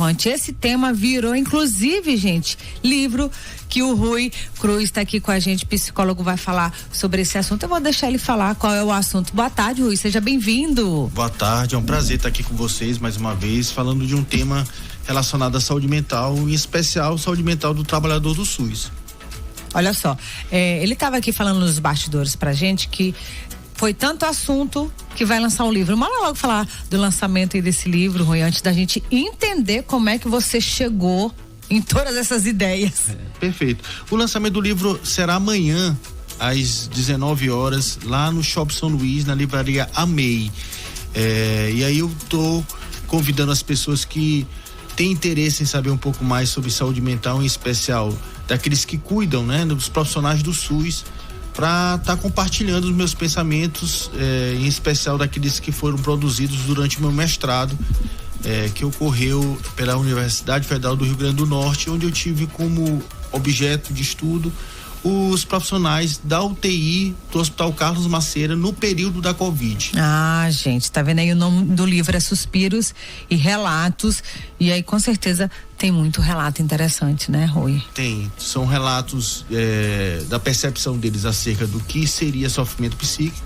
relevante. Esse tema virou, inclusive, gente, livro que o Rui Cruz está aqui com a gente, psicólogo, vai falar sobre esse assunto. Eu vou deixar ele falar qual é o assunto. Boa tarde, Rui, seja bem-vindo. Boa tarde, é um prazer estar aqui com vocês mais uma vez, falando de um tema relacionado à saúde mental, em especial saúde mental do trabalhador do SUS. Olha só, ele estava aqui falando nos bastidores pra gente que foi tanto assunto que vai lançar um livro. Vamos logo falar do lançamento aí desse livro, Rui, antes da gente entender como é que você chegou em todas essas ideias. Perfeito. O lançamento do livro será amanhã, às 19 horas, lá no Shopping São Luís, na livraria Amei. E aí eu tô convidando as pessoas que têm interesse em saber um pouco mais sobre saúde mental, em especial daqueles que cuidam, né, dos profissionais do SUS, para estar compartilhando os meus pensamentos, em especial daqueles que foram produzidos durante o meu mestrado, que ocorreu pela Universidade Federal do Rio Grande do Norte, onde eu tive como objeto de estudo os profissionais da UTI do Hospital Carlos Macieira no período da Covid. Ah, gente, tá vendo aí, o nome do livro é Suspiros e Relatos, e aí com certeza tem muito relato interessante, né, Rui? Tem, são relatos da percepção deles acerca do que seria sofrimento psíquico,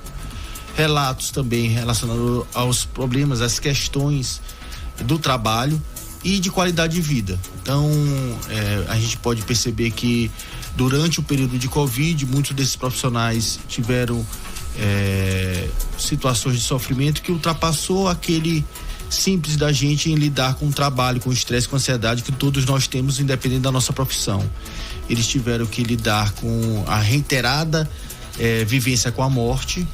relatos também relacionados aos problemas, às questões do trabalho e de qualidade de vida. Então, a gente pode perceber que durante o período de Covid, muitos desses profissionais tiveram situações de sofrimento que ultrapassou aquele simples da gente em lidar com o trabalho, com o estresse, com a ansiedade que todos nós temos, independente da nossa profissão. Eles tiveram que lidar com a reiterada vivência com a morte,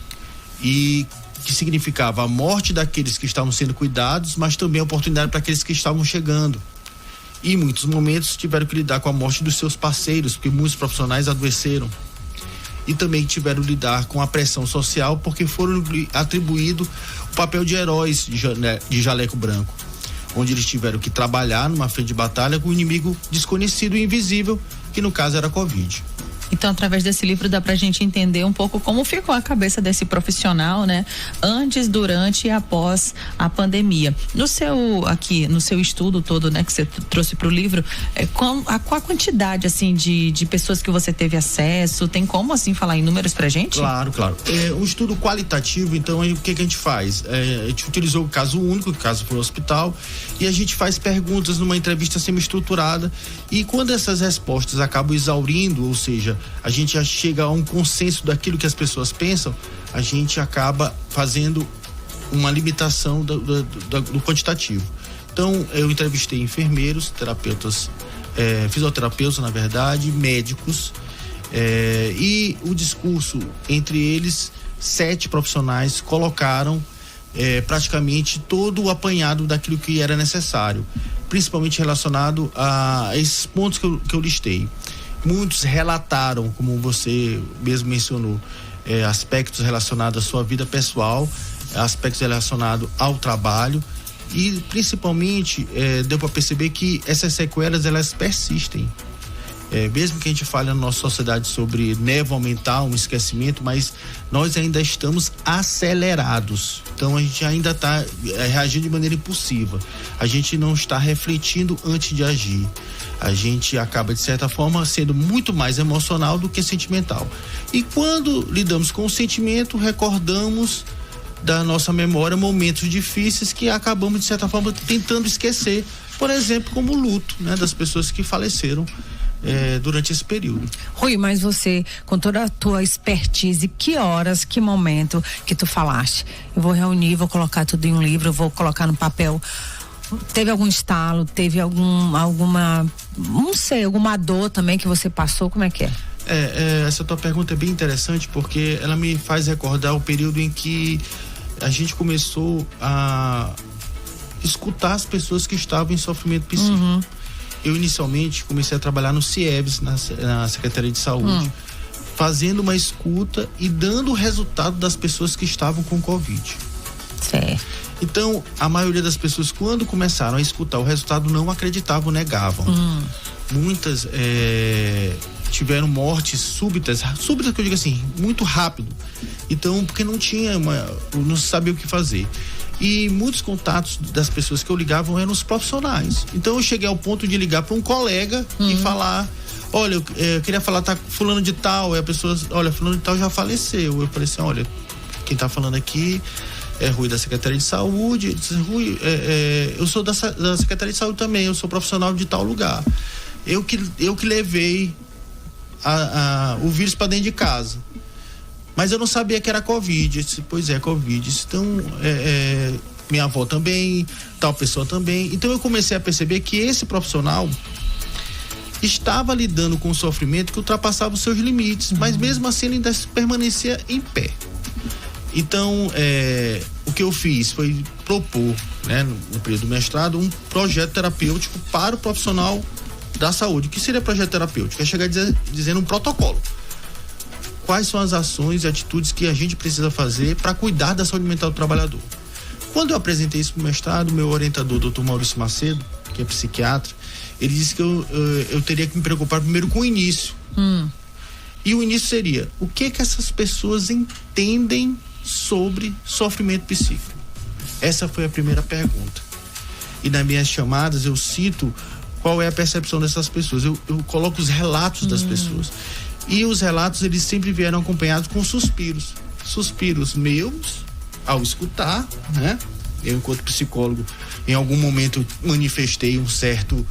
e que significava a morte daqueles que estavam sendo cuidados, mas também a oportunidade para aqueles que estavam chegando. E em muitos momentos tiveram que lidar com a morte dos seus parceiros, porque muitos profissionais adoeceram. E também tiveram que lidar com a pressão social, porque foram atribuído o papel de heróis de jaleco branco, onde eles tiveram que trabalhar numa frente de batalha com um inimigo desconhecido e invisível, que no caso era a Covid. Então, através desse livro dá pra gente entender um pouco como ficou a cabeça desse profissional, né? Antes, durante e após a pandemia. No seu estudo todo, né, que você trouxe pro livro, qual a quantidade, assim, de pessoas que você teve acesso? Tem como, assim, falar em números pra gente? Claro. Um estudo qualitativo, então, aí, o que a gente faz? A gente utilizou o caso único, o caso foi o hospital, e a gente faz perguntas numa entrevista semi-estruturada, e quando essas respostas acabam exaurindo, ou seja, a gente já chega a um consenso daquilo que as pessoas pensam, a gente acaba fazendo uma limitação do quantitativo. Então, eu entrevistei enfermeiros, terapeutas, fisioterapeutas, na verdade, médicos, e o discurso entre eles, 7 profissionais colocaram praticamente todo o apanhado daquilo que era necessário, principalmente relacionado a esses pontos que eu listei. Muitos relataram, como você mesmo mencionou, aspectos relacionados à sua vida pessoal, aspectos relacionados ao trabalho, e principalmente deu para perceber que essas sequelas, elas persistem. Mesmo que a gente fale na nossa sociedade sobre névoa mental, um esquecimento, mas nós ainda estamos acelerados. Então a gente ainda está reagindo de maneira impulsiva. A gente não está refletindo antes de agir. A gente acaba, de certa forma, sendo muito mais emocional do que sentimental. E quando lidamos com o sentimento, recordamos da nossa memória momentos difíceis que acabamos, de certa forma, tentando esquecer. Por exemplo, como o luto, né, das pessoas que faleceram durante esse período. Rui, mas você, com toda a tua expertise, que horas, que momento que tu falaste? Eu vou reunir, vou colocar tudo em um livro, eu vou colocar no papel. Teve algum estalo, teve alguma, não sei, alguma dor também que você passou, como é que é? Essa tua pergunta é bem interessante, porque ela me faz recordar o período em que a gente começou a escutar as pessoas que estavam em sofrimento psíquico. Uhum. Eu inicialmente comecei a trabalhar no CIEBS, na Secretaria de Saúde, fazendo uma escuta e dando o resultado das pessoas que estavam com Covid. Certo. Então, a maioria das pessoas, quando começaram a escutar o resultado, não acreditavam, negavam. Muitas tiveram mortes súbitas que eu digo assim, muito rápido. Então, porque não se sabia o que fazer. E muitos contatos das pessoas que eu ligava eram os profissionais. Então eu cheguei ao ponto de ligar para um colega e falar: olha, eu queria falar, tá fulano de tal, e a pessoa, olha, fulano de tal já faleceu. Eu falei assim: olha, quem tá falando aqui é Rui da Secretaria de Saúde. Ele disse: Rui, eu sou da Secretaria de Saúde também, eu sou profissional de tal lugar. Eu que levei o vírus para dentro de casa. Mas eu não sabia que era Covid. Eu disse: pois é, Covid. Então, minha avó também, tal pessoa também. Então eu comecei a perceber que esse profissional estava lidando com um sofrimento que ultrapassava os seus limites, mas mesmo assim ele ainda permanecia em pé. Então, o que eu fiz foi propor, né, no período do mestrado, um projeto terapêutico para o profissional da saúde. O que seria projeto terapêutico? É chegar dizendo um protocolo. Quais são as ações e atitudes que a gente precisa fazer para cuidar da saúde mental do trabalhador? Quando eu apresentei isso para o mestrado, meu orientador, Dr. Maurício Macedo, que é psiquiatra, ele disse que eu teria que me preocupar primeiro com o início. E o início seria: o que essas pessoas entendem sobre sofrimento psíquico? Essa foi a primeira pergunta. E nas minhas chamadas eu cito qual é a percepção dessas pessoas. Eu coloco os relatos das pessoas. E os relatos, eles sempre vieram acompanhados com suspiros. Suspiros meus, ao escutar, né? Eu, enquanto psicólogo, em algum momento manifestei um certo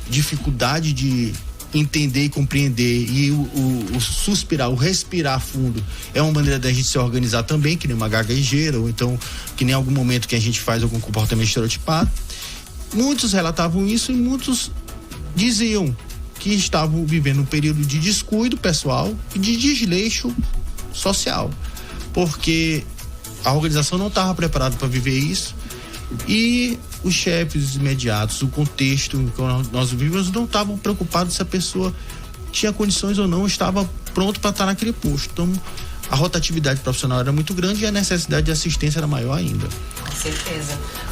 dificuldade de entender e compreender, e o suspirar, o respirar fundo é uma maneira da gente se organizar também, que nem uma gaguejeira, ou então que nem algum momento que a gente faz algum comportamento estereotipado. Muitos relatavam isso e muitos diziam que estavam vivendo um período de descuido pessoal e de desleixo social, porque a organização não estava preparada para viver isso, e os chefes imediatos, o contexto em que nós vivemos, não estavam preocupados se a pessoa tinha condições ou não, estava pronto para estar naquele posto. Então, a rotatividade profissional era muito grande e a necessidade de assistência era maior ainda.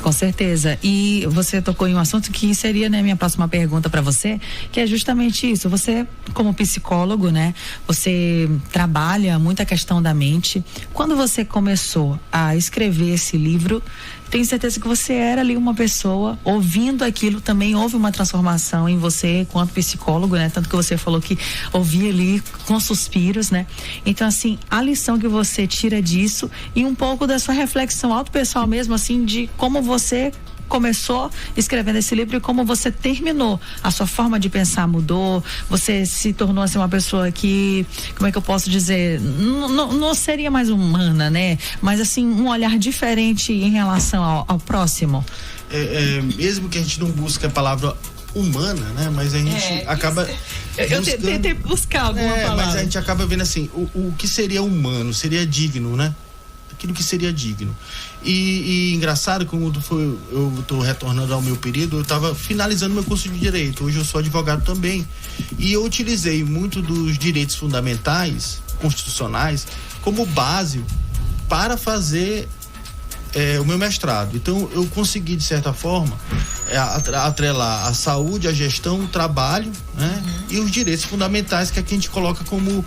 Com certeza. E você tocou em um assunto que seria, né, minha próxima pergunta para você, que é justamente isso. Você, como psicólogo, né, você trabalha muito a questão da mente. Quando você começou a escrever esse livro, tenho certeza que você era ali uma pessoa, ouvindo aquilo também houve uma transformação em você enquanto psicólogo, né? Tanto que você falou que ouvia ali com suspiros, né? Então, assim, a lição que você tira disso e um pouco da sua reflexão autopessoal mesmo, assim, de como você começou escrevendo esse livro e como você terminou. A sua forma de pensar mudou, você se tornou assim uma pessoa que, como é que eu posso dizer, não seria mais humana, né? Mas assim, um olhar diferente em relação ao próximo. Mesmo que a gente não busque a palavra humana, né? Mas a gente acaba eu tentei buscar alguma palavra. Mas a gente acaba vendo assim, o que seria humano, seria digno, né? Aquilo que seria digno. E engraçado, como eu estou retornando ao meu período, eu estava finalizando meu curso de Direito. Hoje eu sou advogado também. E eu utilizei muito dos direitos fundamentais, constitucionais, como base para fazer o meu mestrado. Então eu consegui, de certa forma, atrelar a saúde, a gestão, o trabalho, né? E os direitos fundamentais que aqui a gente coloca como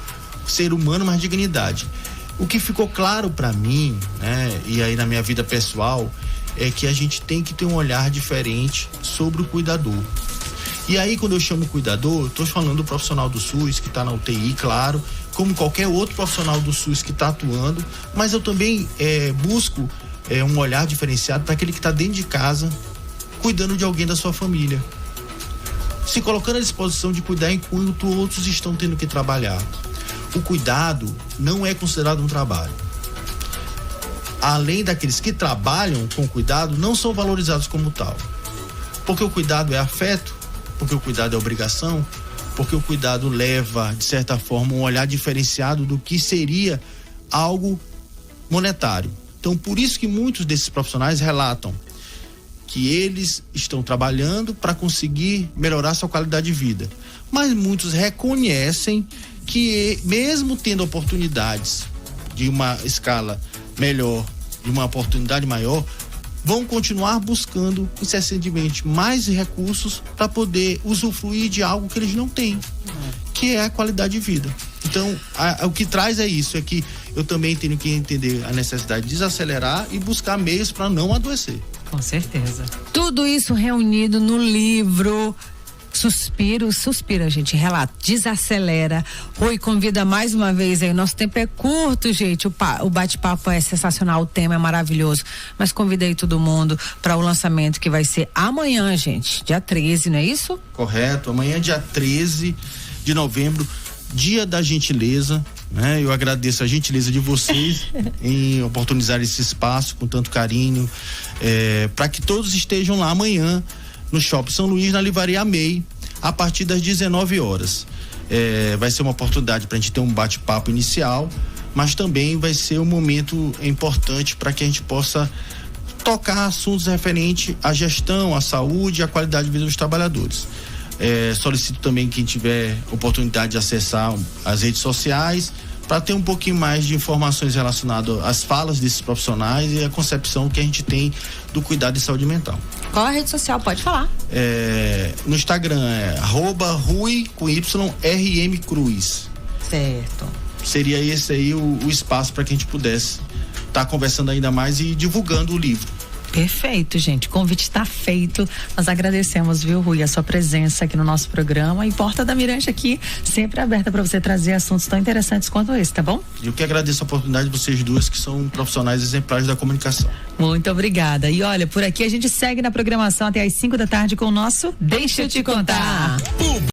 ser humano, mas dignidade. O que ficou claro para mim, né, e aí na minha vida pessoal, é que a gente tem que ter um olhar diferente sobre o cuidador. E aí, quando eu chamo cuidador, eu tô falando do profissional do SUS que está na UTI, claro, como qualquer outro profissional do SUS que está atuando, mas eu também busco um olhar diferenciado para aquele que está dentro de casa, cuidando de alguém da sua família, se colocando à disposição de cuidar enquanto outros estão tendo que trabalhar. O cuidado não é considerado um trabalho. Além daqueles que trabalham com cuidado, não são valorizados como tal. Porque o cuidado é afeto, porque o cuidado é obrigação, porque o cuidado leva, de certa forma, um olhar diferenciado do que seria algo monetário. Então, por isso que muitos desses profissionais relatam que eles estão trabalhando para conseguir melhorar sua qualidade de vida. Mas muitos reconhecem que, mesmo tendo oportunidades de uma escala melhor, de uma oportunidade maior, vão continuar buscando incessantemente mais recursos para poder usufruir de algo que eles não têm, que é a qualidade de vida. Então, o que traz é isso, é que eu também tenho que entender a necessidade de desacelerar e buscar meios para não adoecer. Com certeza. Tudo isso reunido no livro Suspira, gente, relato, desacelera. Rui, convida mais uma vez aí, nosso tempo é curto, gente, o bate-papo é sensacional, o tema é maravilhoso, mas convida aí todo mundo para o lançamento que vai ser amanhã, gente, dia 13, não é isso? Correto, amanhã dia 13 de novembro, dia da gentileza, né? Eu agradeço a gentileza de vocês em oportunizar esse espaço com tanto carinho, para que todos estejam lá amanhã no Shopping São Luís, na Livraria MEI, a partir das 19 horas. Vai ser uma oportunidade para a gente ter um bate-papo inicial, mas também vai ser um momento importante para que a gente possa tocar assuntos referentes à gestão, à saúde e à qualidade de vida dos trabalhadores. Solicito também quem tiver oportunidade de acessar as redes sociais para ter um pouquinho mais de informações relacionadas às falas desses profissionais e a concepção que a gente tem do cuidado de saúde mental. Qual a rede social? Pode falar. No Instagram @Rui com Y RM Cruz. Certo. Seria esse aí o espaço para que a gente pudesse estar conversando ainda mais e divulgando o livro. Perfeito, gente. O convite está feito. Nós agradecemos, viu, Rui, a sua presença aqui no nosso programa. E Porta da Mirante aqui, sempre aberta para você trazer assuntos tão interessantes quanto esse, tá bom? Eu que agradeço a oportunidade de vocês duas, que são profissionais exemplares da comunicação. Muito obrigada. E olha, por aqui a gente segue na programação até às 5 da tarde com o nosso Deixa Eu Te Contar.